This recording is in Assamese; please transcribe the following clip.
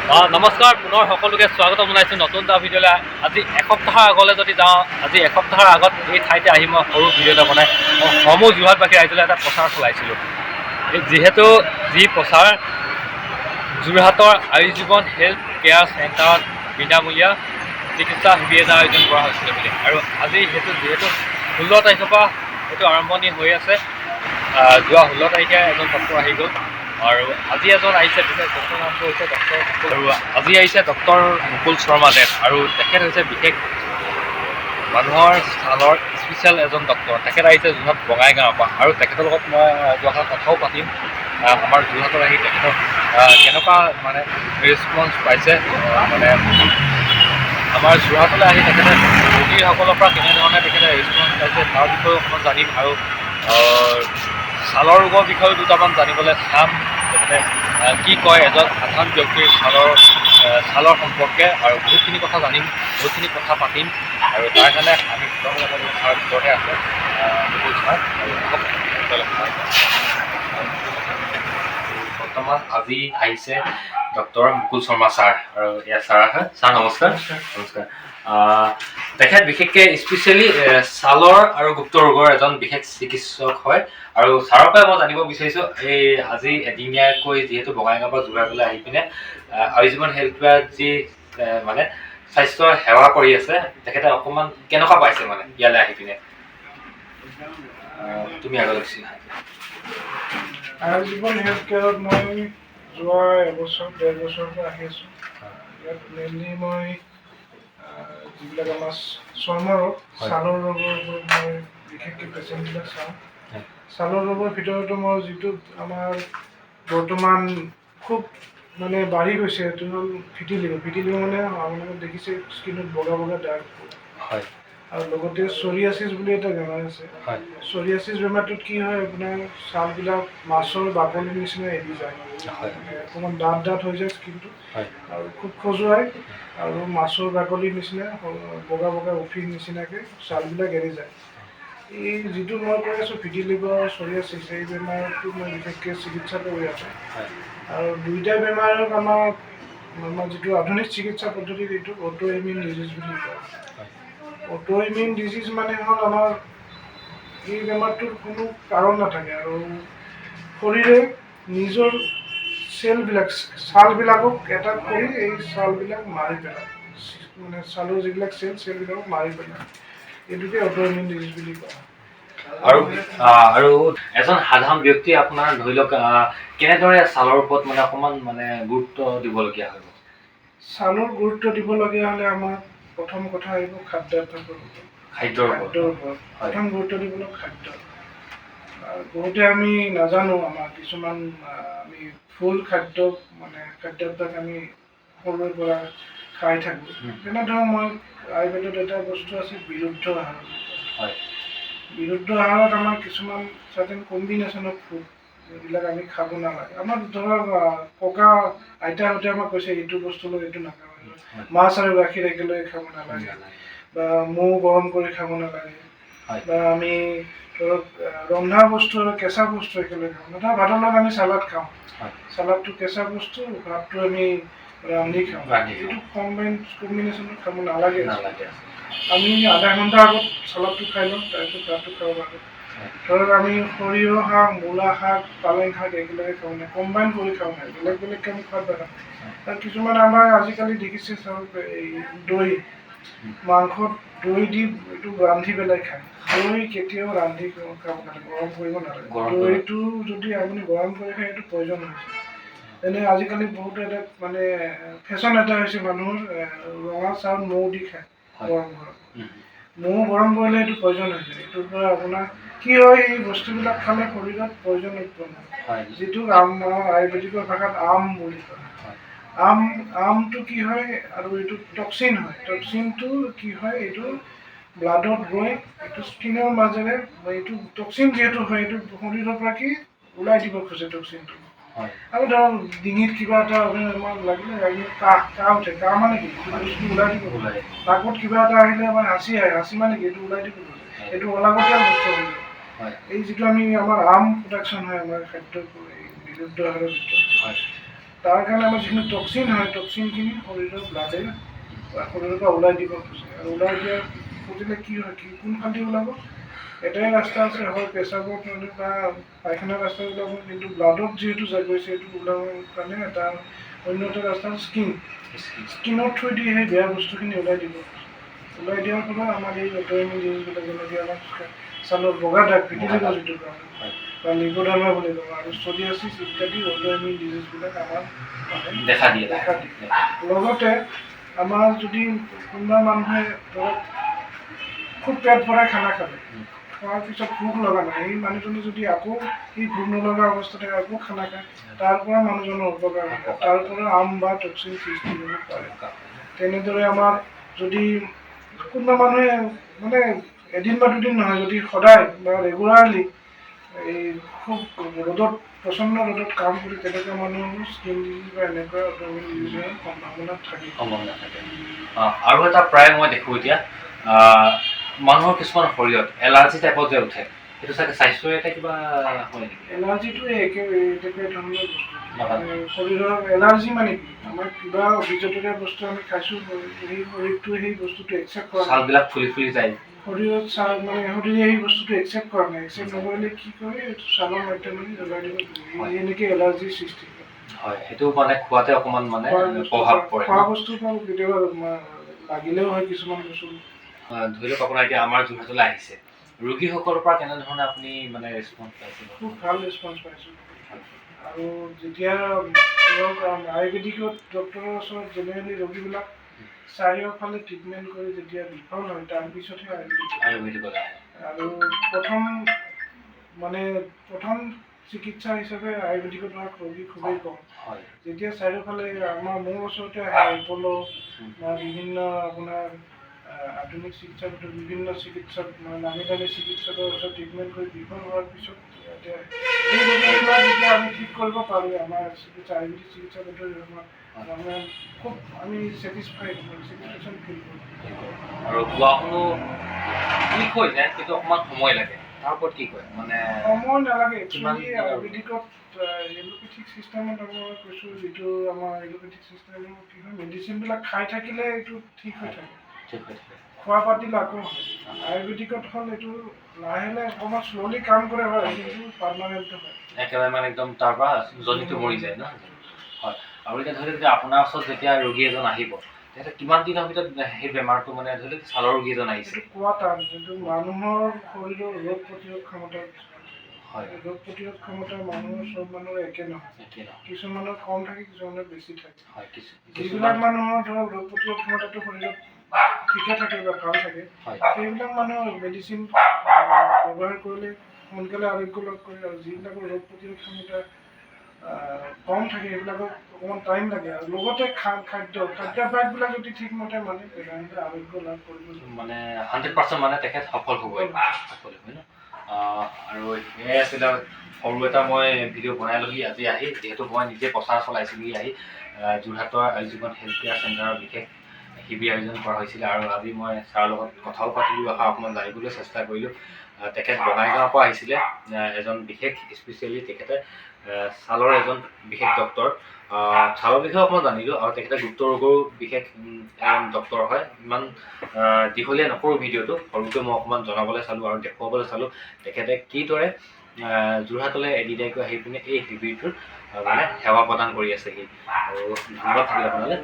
নমস্কাৰ, পুনৰ সকলোকে স্বাগতম জনাইছোঁ নতুন এটা ভিডিঅ'লৈ। আজি এসপ্তাহৰ আগলৈ যদি যাওঁ, আজি এসপ্তাহৰ আগত এই ঠাইতে আহি মই সৰু ভিডিঅ' এটা বনাই সমূহ যোৰহাটবাসী ৰাইজলৈ এটা প্ৰচাৰ চলাইছিলোঁ। যিহেতু যি প্ৰচাৰ যোৰহাটৰ আয়ুজীৱন হেল্থ কেয়াৰ চেণ্টাৰত বিনামূলীয়া চিকিৎসা শিবিৰ এটা আয়োজন কৰা হৈছিলে বুলি, আৰু আজি যিহেতু 16 তাৰিখৰ পৰা এইটো আৰম্ভণি হৈ আছে। যোৱা 16 তাৰিখে এজন ডক্টৰ আহি গ'ল, আৰু আজি এজন আহিছে, বিশেষ ডক্টৰ নামটো হৈছে ডক্টৰ মুকুল, আৰু আজি আহিছে ডক্টৰ মুকুল শৰ্মা দেৱ, আৰু তেখেত হৈছে বিশেষ মানুহৰ ছালৰ স্পেচিয়েল এজন ডক্টৰ। তেখেত আহিছে যোৰহাট বঙাইগাঁৱৰ পৰা, আৰু তেখেতৰ লগত মই যোৰহাটৰ কথাও পাতিম। আমাৰ যোৰহাটত আহি তেখেতৰ কেনেকুৱা মানে ৰেচপঞ্চ পাইছে, মানে আমাৰ যোৰহাটলৈ আহি তেখেতে ৰোগীসকলৰ পৰা কেনেধৰণে তেখেতে ৰেচপঞ্চ পাইছে তাৰ বিষয়েও অকণমান জানিম, আৰু ছালৰ ৰোগৰ বিষয়েও দুটামান জানিবলৈ চাম। তেখেতে কি কয় এজন সাধাৰণ ব্যক্তিৰ ছালৰ সম্পৰ্কে, আৰু বহুতখিনি কথা জানিম, বহুতখিনি কথা পাতিম, আৰু তাৰ কাৰণে আমি ছাৰ ভিতৰতে আছে মুকুল ছাৰ, বৰ্তমান আজি আহিছে ডক্টৰ মুকুল শৰ্মা ছাৰ, আৰু ইয়াত ছাৰ আছে। ছাৰ নমস্কাৰ। নমস্কাৰ। তেখেত বিশেষকৈ স্পেচিয়েলি ছালৰ আৰু গুপ্ত ৰোগৰ এজন বিশেষ চিকিৎসক হয়, আৰু ছাৰৰ পৰা মই জানিব বিচাৰিছোঁ, এই আজি এদিনীয়াকৈ যিহেতু বঙাইগাঁৱৰ পৰা যোৰহাটলৈ আহি পিনে আয়ুষ্মান হেল্থ কেয়াৰ যি মানে স্বাস্থ্যৰ সেৱা কৰি আছে, তেখেতে অকণমান কেনেকুৱা পাইছে মানে ইয়ালৈ আহি পিনে? তুমি আগলৈ আয়ুষ্মান হেল্থ কেয়াৰত মই যোৱা ডেৰ বছৰৰ পৰা আহি আছোঁ। ইয়াত মেইনলি মই যিবিলাক আমাৰ চৰ্মৰ ৰোগ, ছালৰ ৰোগৰ ওপৰত মই বিশেষকৈ পেচেণ্টবিলাক চাওঁ। ছালৰ ৰোগৰ ভিতৰতো মই যিটো আমাৰ বৰ্তমান খুব মানে বাঢ়ি গৈছে, সেইটো হ'ল ভিটিলিগো। ভিটিলিগো মানে আপোনালোকে দেখিছে স্কিনত বগা বগা দাগ, হয়, আৰু লগতে চৰিয়াচিছ বুলি এটা বেমাৰ আছে। চৰিয়াচিছ বেমাৰটোত কি হয়, আপোনাৰ ছালবিলাক মাছৰ বাকলিৰ নিচিনা এৰি যায়, অকণমান ডাঠ হৈ যায় স্কিনটো, আৰু খুব খজুৱাই, আৰু মাছৰ বাকলিৰ নিচিনা বগা বগা উফিৰ নিচিনাকৈ ছালবিলাক এৰি যায়। এই যিটো মই কৈ আছোঁ ভিটিলিগো আৰু চৰিয়াচিছ, এই বেমাৰটো মই বিশেষকৈ চিকিৎসা কৰি আছোঁ। আৰু দুইটা বেমাৰক আমাৰ যিটো আধুনিক চিকিৎসা পদ্ধতিত এইটো অটো ইমিউন ডিজিজ বুলি কয়। অটো ইমিউন ডিজিজ মানে হ'ল আমাৰ এই বেমাৰটোৰ কোনো কাৰণ নাথাকে, আৰু শৰীৰে নিজৰ ছালবিলাকক এটাক কৰি এই ছালবিলাক মাৰি পেলায়, মানে ছালৰ যিবিলাক চেলবিলাকক মাৰি পেলায়। এইটোকে অটো ইমিউন ডিজিজ বুলি কয়। আৰু এজন সাধাৰণ ব্যক্তি আপোনাৰ ধৰি লওক কেনেদৰে ছালৰ ওপৰত মানে অকণমান মানে গুৰুত্ব দিবলগীয়া হয়? ছালৰ গুৰুত্ব দিবলগীয়া হ'লে আমাৰ প্ৰথম কথা আহিব খাদ্যৰ ওপৰত। প্ৰথম গুৰুত্ব দিবলৈ খাদ্য। বহুতে আমি নাজানো, আমাৰ কিছুমান আমি ফুল খাদ্য মানে খাদ্যাভ্যাস আমি সৰুৰে পৰা খাই থাকোঁ। তেনেধৰণৰ মই আয়ুৰ্বেদত এটা বস্তু আছে বিৰুদ্ধ আহাৰ। বিৰুদ্ধ আহাৰত আমাৰ কিছুমান চাৰ্টেন কম্বিনেশ্যন অফ ফুড এইবিলাক আমি খাব নালাগে। আমাৰ ধৰক ককা আইতাহঁতে আমাক কৈছে এইটো বস্তু লৈ এইটো নাখাব, মাছ আৰু গাখীৰ একেলগে খাব নালাগে, বা মৌ গৰম কৰি খাব নালাগে, বা আমি ধৰক ৰন্ধা বস্তু আৰু কেঁচা বস্তু একেলগে খাওঁ। ধৰক ভাতৰ লগত আমি চালাড খাওঁ, চালাডটো কেঁচা বস্তু, ভাতটো আমি ৰান্ধি খাওঁ। এইটো কম্বিনেশ্যনত খাব নালাগে। আমি আধা ঘণ্টা আগত চালাডটো খাই লওঁ, তাৰপিছত ভাতটো খাব লাগে। ধৰক আমি সৰিয়হ শাক, মূলা শাক, পালেং শাক একেলগে খাওঁ নাই, কম্বাইন কৰি খাওঁ নাই, বেলেগ বেলেগকৈ আমি খোৱাত বেয়া। আৰু কিছুমান আমাৰ আজিকালি দেখিছে চাওক, এই দৈ মাংসত দৈ দি এইটো ৰান্ধি পেলাই খায়। দৈ কেতিয়াও ৰান্ধি খাব নালাগে, গৰম কৰিব নালাগে। দৈটো যদি আপুনি গৰম কৰি খায় এইটো পয়জন হৈছে। এনে আজিকালি বহুতো এটা মানে ফেশ্বন এটা হৈছে মানুহৰ, ৰঙা চাউল মৌ দি খায় গৰম গৰম। মৌ গৰম কৰিলে এইটো পয়জন হৈছে। এইটোৰ পৰা আপোনাৰ কি হয়, এই বস্তুবিলাক খালে শৰীৰত পয়জন উৎপন্ন হয়, যিটো আয়ুৰ্বেদিকৰ ভাষাত আম বুলি কয়। আমটো কি হয়, আৰু এইটো টক্সিন হয়। টক্সিনটো কি হয়, এইটো ব্লাডত গৈ এইটো স্কিনৰ মাজেৰে, এইটো টক্সিন যিহেতু হয়, এইটো শৰীৰৰ পৰা কি ওলাই দিব খোজে টক্সিনটো। আৰু ধৰক ডিঙিত কিবা এটা আমাৰ লাগিলে কাহ উঠে, কাহ মানে কি বস্তু ওলাই দিব খোজে। নাকত কিবা এটা আহিলে আমাৰ হাঁচি আহে, হাঁচি মানে কি এইটো ওলাই দিব খোজে, এইটো অলাগতীয়াল বস্তু হৈ যায়। এই যিটো আমি আমাৰ আম প্ৰডাকশ্যন হয় আমাৰ খাদ্য বিৰুদ্ধ আহাৰৰ ভিতৰত। তাৰ কাৰণে আমাৰ যিখিনি টক্সিন হয় টক্সিনখিনি শৰীৰৰ ব্লাডে শৰীৰৰ পৰা ওলাই দিব খোজে আৰু ওলাই দিয়া খুজিলে কি হয় কোনফালেদি ওলাব এটাই ৰাস্তা আছে হয় পেচাবত বা পায়খানাৰ ৰাস্তা ওলাব কিন্তু ব্লাডত যিহেতু যাই গৈছে সেইটো ওলাবৰ কাৰণে এটা অন্য এটা ৰাস্তা স্কিনৰ থ্ৰুদি সেই বেয়া বস্তুখিনি ওলাই দিব ওলাই দিয়াৰ ফলত আমাৰ এই অট'ইমিউন ডিজিজবিলাক যেনেকৈ আমাৰ ছালৰ বগা দাগ ভিটিলিগৰ যিটো কাৰণে বা লিপোডাৰ্মা বুলি কওঁ আৰু ছৰিয়াছিছ ইত্যাদি অট'ইমিউন ডিজিজবিলাক আমাৰ দেখা দিয়ে লগতে আমাৰ যদি কোনোবা মানুহে ধৰক খুব পেট ভৰাই খানা খালে খোৱাৰ পিছত ভোক লগা নাই সেই মানুহজনে যদি আকৌ সেই ভোক নলগা অৱস্থাতে আকৌ খানা খায় তাৰ পৰা মানুহজনৰ উপকাৰ হয় তাৰ পৰা আম বা টক্সিন সৃষ্টি হ'ব পাৰে তেনেদৰে আমাৰ যদি কোনোবা মানুহে মানে এদিন বা দুদিন নহয় যদি সদায় বা ৰেগুলাৰলি এই খুব ৰ'দত প্ৰচণ্ড ৰ'দত কাম কৰি তেনেকুৱা মানুহৰ স্কিন ডিজিজ বা এনেকুৱা অট'ইমিউন ডিজিজৰ সম্ভাৱনা থাকে আৰু এটা প্ৰায় মই দেখোঁ এতিয়া মানুহৰ কিছুমান শৰীৰত এলাৰ্জি টাইপত যে উঠে সেইটো চাগে স্বাস্থ্যৰ এটা কিবা হয় নেকি এলাৰ্জিটো একেবাৰে ধৰণৰ বস্তু শৰীৰৰ এলাৰ্জি মানে কি আমাৰ কিবা অভিজাতৰীয়া বস্তু আমি খাইছোঁ সেই শৰীৰটোৱে সেই বস্তুটো একচেপ্ট কৰা ছালবিলাক ফুলি ফুলি যায় শৰীৰত ছাল মানে শৰীৰে সেই বস্তুটো একচেপ্ট কৰা নাই একচেপ্ট নকৰিলে কি কৰে এইটো ছালৰ মাধ্যমেদি জ্বলাই দিব এনেকৈ এলাৰ্জিৰ সৃষ্টি কৰে হয় সেইটো মানে খোৱাতে অকণমান মানে প্ৰভাৱ পৰে খোৱা বস্তুৰ পৰা কেতিয়াবা লাগিলেও হয় কিছুমান বস্তু ধৰি লওক আপোনাৰ এতিয়া আমাৰ যোৰহাটলৈ আহিছে ৰোগীসকলৰ পৰা কেনেধৰণে আপুনি মানে ৰেচপন্স পাইছে খুব ভাল ৰেচপন্স পাইছোঁ আৰু যেতিয়া ধৰক আয়ুৰ্বেদিকত ডক্টৰৰ ওচৰত জেনেৰেলি ৰোগীবিলাক চাৰিওফালে ট্ৰিটমেণ্ট কৰি যেতিয়া বিফল হয় তাৰপিছতহে আয়ুৰ্বেদিকলৈ আহে আৰু প্ৰথম চিকিৎসা হিচাপে আয়ুৰ্বেদিকত হোৱা ৰোগী খুবেই কম যেতিয়া চাৰিওফালে আমাৰ মোৰ ওচৰতে আহে এপ'ল' বা বিভিন্ন আপোনাৰ আধুনিক চিকিৎসা বিভিন্ন চিকিৎসক নামী দামী চিকিৎসকৰ ওচৰত ট্ৰিটমেণ্ট কৰি বিফল হোৱাৰ পিছত এতিয়া এই ৰোগীবিলাক যেতিয়া আমি ঠিক কৰিব পাৰোঁ আমাৰ আয়ুৰ্বেদিক চিকিৎসা পদ্ধতি আমাৰ খুব আমি ছেটিছফেকশ্যন ফিল কৰোঁ আৰু কোৱা শুনো ঠিক হৈ যায় কিন্তু অকণমান সময় লাগে তাৰ ওপৰত কি কয় মানে সময় নালাগে একচুৱেলি আয়ুৰ্বেদিকত এলোপেথিক চিষ্টেমত আমাৰ কৈছোঁ যিটো আমাৰ এলোপেথিক চিষ্টেমত কি হয় মেডিচিনবিলাক খাই থাকিলে এইটো ঠিক হৈ থাকে খোৱা পাতিলে আকৌ হয় আয়ুৰ্বেদিকত হ'ল এইটো লাহে লাহে অকণমান শ্ল'লি কাম কৰে হয় কিন্তু পাৰ্মানেণ্ট হয় একেবাৰে মানে একদম তাৰ পৰা জনিটো মৰি যায় ন হয় আৰু এতিয়া ধৰি লওক যে আপোনাৰ ওচৰত যেতিয়া ৰোগী এজন আহিব তেতিয়া কিমান দিনৰ ভিতৰত সেই বেমাৰটো মানে ধৰি লওক ছালৰ ৰোগী এজন আহিছে কোৱা টান কিন্তু মানুহৰ শৰীৰৰ ৰোগ প্ৰতিৰোধ ক্ষমতা হয় ৰোগ প্ৰতিৰোধ ক্ষমতা মানুহৰ চব মানুহৰ একে নহয় কিছুমানৰ কম থাকে কিছুমানৰ বেছি থাকে যিবিলাক মানুহৰ ধৰক ৰোগ প্ৰতিৰোধ ক্ষমতাটো শৰীৰত ঠিকে থাকে বা ভাল থাকে সেইবিলাক মানুহৰ মেডিচিন ব্যৱহাৰ কৰিলে সোনকালে আৰোগ্য লাভ কৰে আৰু যিবিলাকৰ ৰোগ প্ৰতিৰোধ ক্ষমতা কম থাকে সেইবিলাকক অকণমান টাইম লাগে আৰু লগতে খাদ্যাভ্যাসবিলাক যদি ঠিকমতে মানে তেনেহ'লে আৰোগ্য লাভ কৰিব মানে 100% মানে তেখেত সফল হ'বই ন আৰু সেয়াই আছিলে সৰু এটা মই ভিডিঅ' বনাই লহি আজি আহি যিহেতু মই নিজে প্ৰচাৰ চলাইছিলোহি আহি যোৰহাটৰ আয়ুৰ্বেদ হেল্থ কেয়াৰ চেণ্টাৰৰ বিশেষ শিবিৰ আয়োজন কৰা হৈছিলে আৰু আজি মই ছাৰৰ লগত কথাও পাতিলোঁ অকণমান জানিবলৈ চেষ্টা কৰিলোঁ তেখেত বঙাইগাঁৱৰ পৰা আহিছিলে এজন বিশেষ স্পেচিয়েলি তেখেতে ছালৰ এজন বিশেষ ডক্তৰ ছালৰ বিষয়ে অকণমান জানিলোঁ আৰু তেখেতে গুপ্ত ৰোগৰো বিশেষ এজন ডক্তৰ হয় ইমান দীঘলীয়া নকৰোঁ ভিডিঅ'টো সৰুকৈ মই অকণমান জনাবলৈ চালোঁ আৰু দেখুৱাবলৈ চালোঁ তেখেতে কিদৰে যোৰহাটলৈ এদিনীয়াকৈ আহি পিনে এই শিবিৰটোৰ মানে সেৱা প্ৰদান কৰি আছেহি আৰু ধন্যবাদ থাকিলে আপোনালৈ